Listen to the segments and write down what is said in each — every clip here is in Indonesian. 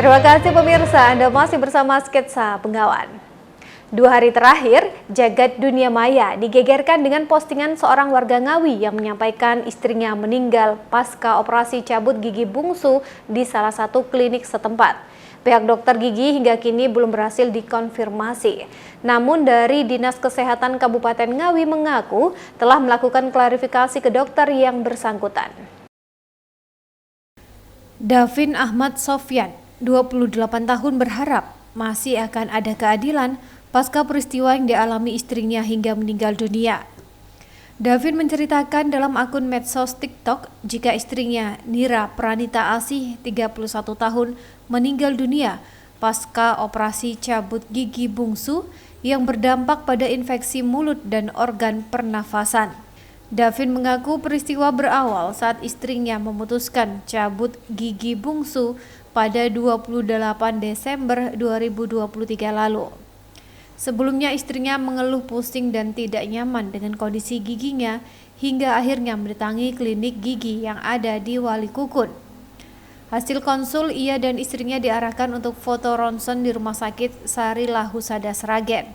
Terima kasih pemirsa, Anda masih bersama Sketsa Bengawan. 2 hari terakhir, jagat dunia maya digegerkan dengan postingan seorang warga Ngawi yang menyampaikan istrinya meninggal pasca operasi cabut gigi bungsu di salah satu klinik setempat. Pihak dokter gigi hingga kini belum berhasil dikonfirmasi. Namun dari Dinas Kesehatan Kabupaten Ngawi mengaku telah melakukan klarifikasi ke dokter yang bersangkutan. Davin Ahmad Sofyan, 28 tahun berharap masih akan ada keadilan pasca peristiwa yang dialami istrinya hingga meninggal dunia. Davin menceritakan dalam akun medsos TikTok jika istrinya Nira Pranita Asih, 31 tahun, meninggal dunia pasca operasi cabut gigi bungsu yang berdampak pada infeksi mulut dan organ pernafasan. Davin mengaku peristiwa berawal saat istrinya memutuskan cabut gigi bungsu pada 28 Desember 2023 lalu. Sebelumnya istrinya mengeluh pusing dan tidak nyaman dengan kondisi giginya hingga akhirnya mendatangi klinik gigi yang ada di Walikukun. Hasil konsul, ia dan istrinya diarahkan untuk foto ronsen di Rumah Sakit Sarilah Husada Sragen.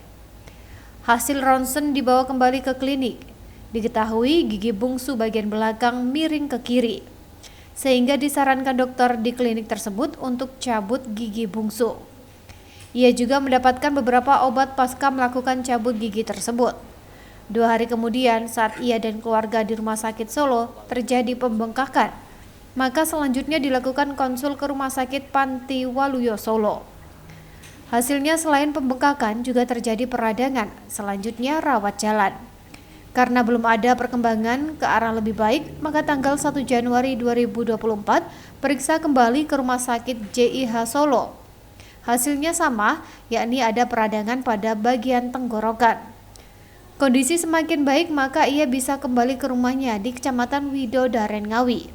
Hasil ronsen dibawa kembali ke klinik. Diketahui gigi bungsu bagian belakang miring ke kiri, sehingga disarankan dokter di klinik tersebut untuk cabut gigi bungsu. Ia juga mendapatkan beberapa obat pasca melakukan cabut gigi tersebut. 2 hari kemudian saat ia dan keluarga di Rumah Sakit Solo terjadi pembengkakan, maka selanjutnya dilakukan konsul ke Rumah Sakit Panti Waluyo Solo. Hasilnya selain pembengkakan juga terjadi peradangan, selanjutnya rawat jalan. Karena belum ada perkembangan ke arah lebih baik, maka tanggal 1 Januari 2024 periksa kembali ke Rumah Sakit JIH Solo. Hasilnya sama, yakni ada peradangan pada bagian tenggorokan. Kondisi semakin baik, maka ia bisa kembali ke rumahnya di Kecamatan Widodaren Ngawi.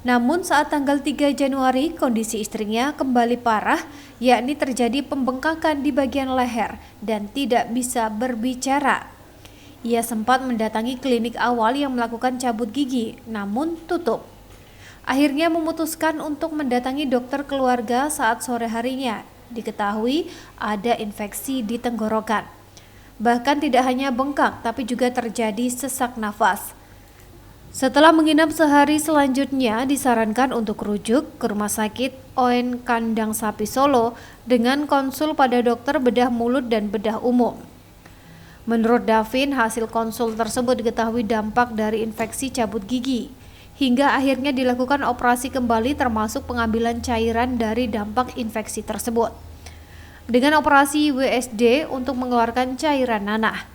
Namun saat tanggal 3 Januari, kondisi istrinya kembali parah, yakni terjadi pembengkakan di bagian leher dan tidak bisa berbicara. Ia sempat mendatangi klinik awal yang melakukan cabut gigi, namun tutup. Akhirnya memutuskan untuk mendatangi dokter keluarga saat sore harinya. Diketahui ada infeksi di tenggorokan. Bahkan tidak hanya bengkak, tapi juga terjadi sesak nafas. Setelah menginap sehari selanjutnya, disarankan untuk rujuk ke Rumah Sakit ON Kandang Sapi Solo dengan konsul pada dokter bedah mulut dan bedah umum. Menurut Davin, hasil konsul tersebut diketahui dampak dari infeksi cabut gigi, hingga akhirnya dilakukan operasi kembali termasuk pengambilan cairan dari dampak infeksi tersebut. Dengan operasi WSD untuk mengeluarkan cairan nanah.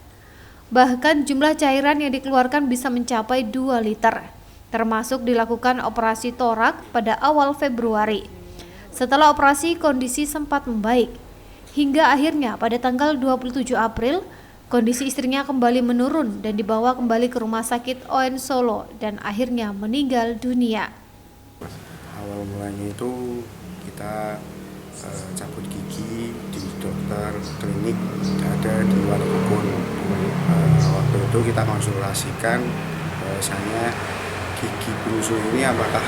Bahkan jumlah cairan yang dikeluarkan bisa mencapai 2 liter, termasuk dilakukan operasi torak pada awal Februari. Setelah operasi, kondisi sempat membaik, hingga akhirnya pada tanggal 27 April, kondisi istrinya kembali menurun dan dibawa kembali ke Rumah Sakit ON Solo dan akhirnya meninggal dunia. Awal mulanya itu kita cabut gigi di dokter klinik ada di Walikukun. Waktu itu kita konsultasikan bahwasanya gigi bungsu ini apakah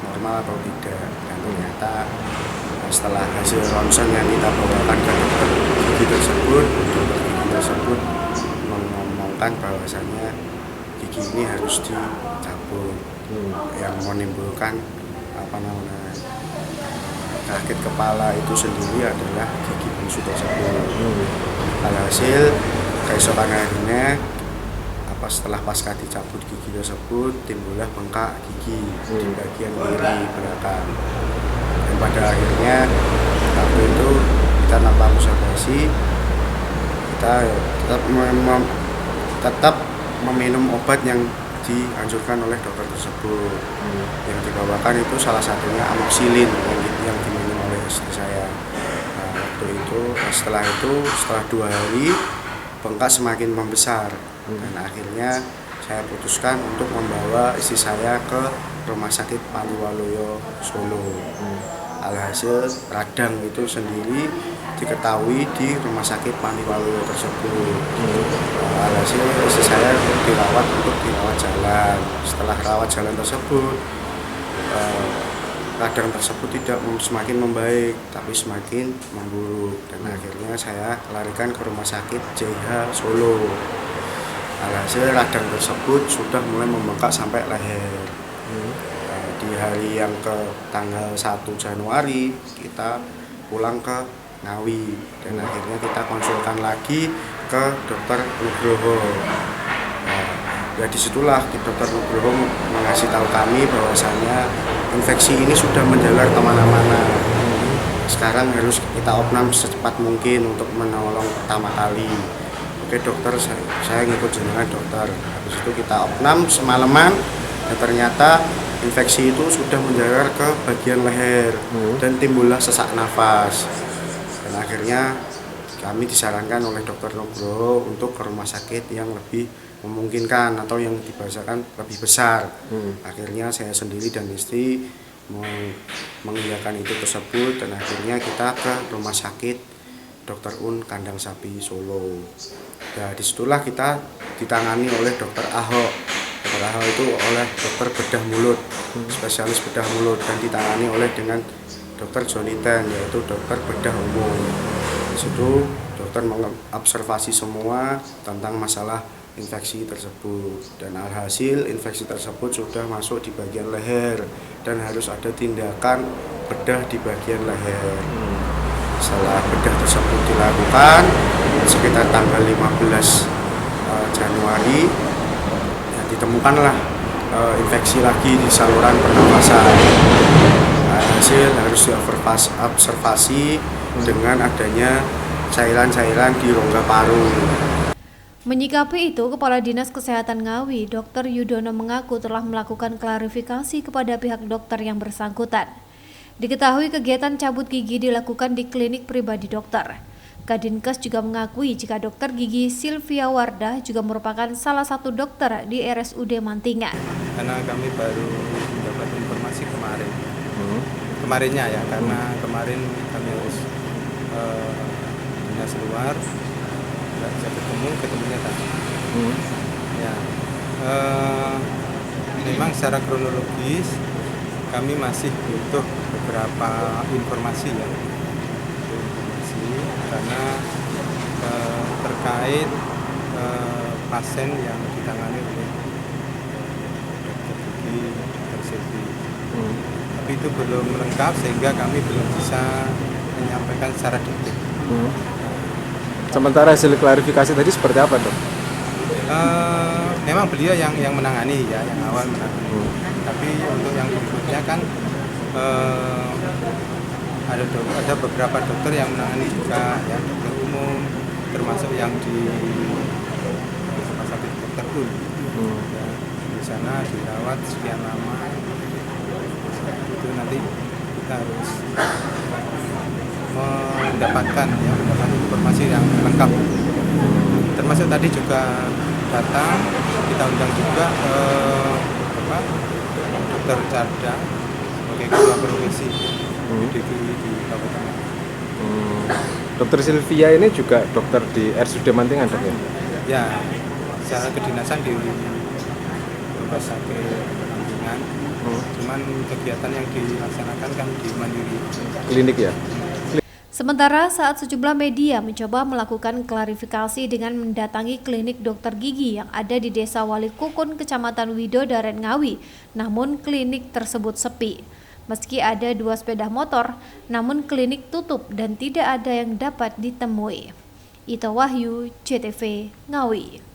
normal atau tidak, dan ternyata setelah hasil ronsen yang kita bawakan ke dokter gigi tersebut mengomongkan bahwasanya gigi ini harus dicabut, yang menimbulkan sakit kepala itu sendiri adalah gigi bungsu tersebut. Alhasil keesokan harinya setelah pasca dicabut gigi tersebut timbullah bengkak gigi di bagian kiri belakang. Dan pada akhirnya waktu itu kita tanpa observasi kita tetap meminum obat yang dianjurkan oleh dokter tersebut. Yang dibawakan itu salah satunya amoxicillin yang diminum oleh istri saya. Waktu itu setelah 2 hari bengkak semakin membesar, dan akhirnya saya putuskan untuk membawa istri saya ke Rumah Sakit Panti Waluyo Solo. Alhasil radang itu sendiri diketahui di Rumah Sakit Panti Waluyo tersebut. Alhasil istri saya dirawat jalan. Setelah rawat jalan tersebut radang tersebut tidak semakin membaik, tapi semakin memburuk. Dan akhirnya saya larikan ke rumah sakit JH Solo. Alhasil radang tersebut sudah mulai membengkak sampai leher. Di hari yang ke tanggal 1 Januari kita pulang ke Ngawi dan akhirnya kita konsultan lagi ke dokter Nugroho. Ya disitulah dokter Nugroho mengasih tahu kami bahwasanya infeksi ini sudah menjalar kemana-mana. Sekarang harus kita opnam secepat mungkin untuk menolong pertama kali. Oke dokter, saya ngikut jenengan dokter. Habis itu kita opnam semalaman dan ternyata infeksi itu sudah menjalar ke bagian leher dan timbullah sesak nafas. Dan akhirnya kami disarankan oleh dokter Nugroho untuk ke rumah sakit yang lebih memungkinkan atau yang dibahasakan lebih besar. Akhirnya saya sendiri dan istri mengiyakan itu tersebut dan akhirnya kita ke rumah sakit Dr. Un Kandang Sapi Solo. Ya disitulah kita ditangani oleh Dr. Ahok. Dr. Ahok itu oleh dokter bedah mulut, spesialis bedah mulut, dan ditangani oleh dengan Dr. Johnny Ten, yaitu dokter bedah umum. Di situ dokter mengobservasi semua tentang masalah infeksi tersebut dan alhasil infeksi tersebut sudah masuk di bagian leher dan harus ada tindakan bedah di bagian leher. Setelah bedah tersebut dilakukan sekitar tanggal 15 Januari ya, ditemukanlah infeksi lagi di saluran pernafasan. Hasil harus diobservasi dengan adanya cairan-cairan di rongga paru. Menyikapi itu, Kepala Dinas Kesehatan Ngawi, Dr. Yudono mengaku telah melakukan klarifikasi kepada pihak dokter yang bersangkutan. Diketahui kegiatan cabut gigi dilakukan di klinik pribadi dokter. Kadinkes juga mengakui jika dokter gigi Sylvia Wardah juga merupakan salah satu dokter di RSUD Mantingan. Karena kami baru mendapat informasi kemarinnya ya, karena kemarin kami harus dinas luar, nggak bisa ketemunya tadi. Ya, memang secara kronologis kami masih butuh beberapa informasi ya, karena terkait pasien yang ditangani oleh dokter gigi, dokter Silvi. Tapi itu belum lengkap sehingga kami belum bisa menyampaikan secara detail. Sementara hasil klarifikasi tadi seperti apa, Dok? Memang beliau yang menangani ya, yang awal menangani. Tapi untuk yang berikutnya kan ada beberapa dokter yang menangani juga, ya, dokter umum, termasuk yang di rumah sakit Dr. Un. Ya, di sana dirawat sekian lama. Itu nanti kita harus mendapatkan informasi yang lengkap. Termasuk tadi juga datang, kita undang juga Dr. Carda sebagai ketua provinsi di Kabupaten. Dokter Sylvia ini juga dokter di RSUD Mantingan, Dok ya? Ya, secara kedinasan di rumah sakit Mantingan. Cuman kegiatan yang dilaksanakan kan di Mandiri. Klinik ya? Sementara saat sejumlah media mencoba melakukan klarifikasi dengan mendatangi klinik dokter gigi yang ada di Desa Walikukun, Kecamatan Widodaren, Ngawi, namun klinik tersebut sepi. Meski ada 2 sepeda motor, namun klinik tutup dan tidak ada yang dapat ditemui. Ita Wahyu, CTV, Ngawi.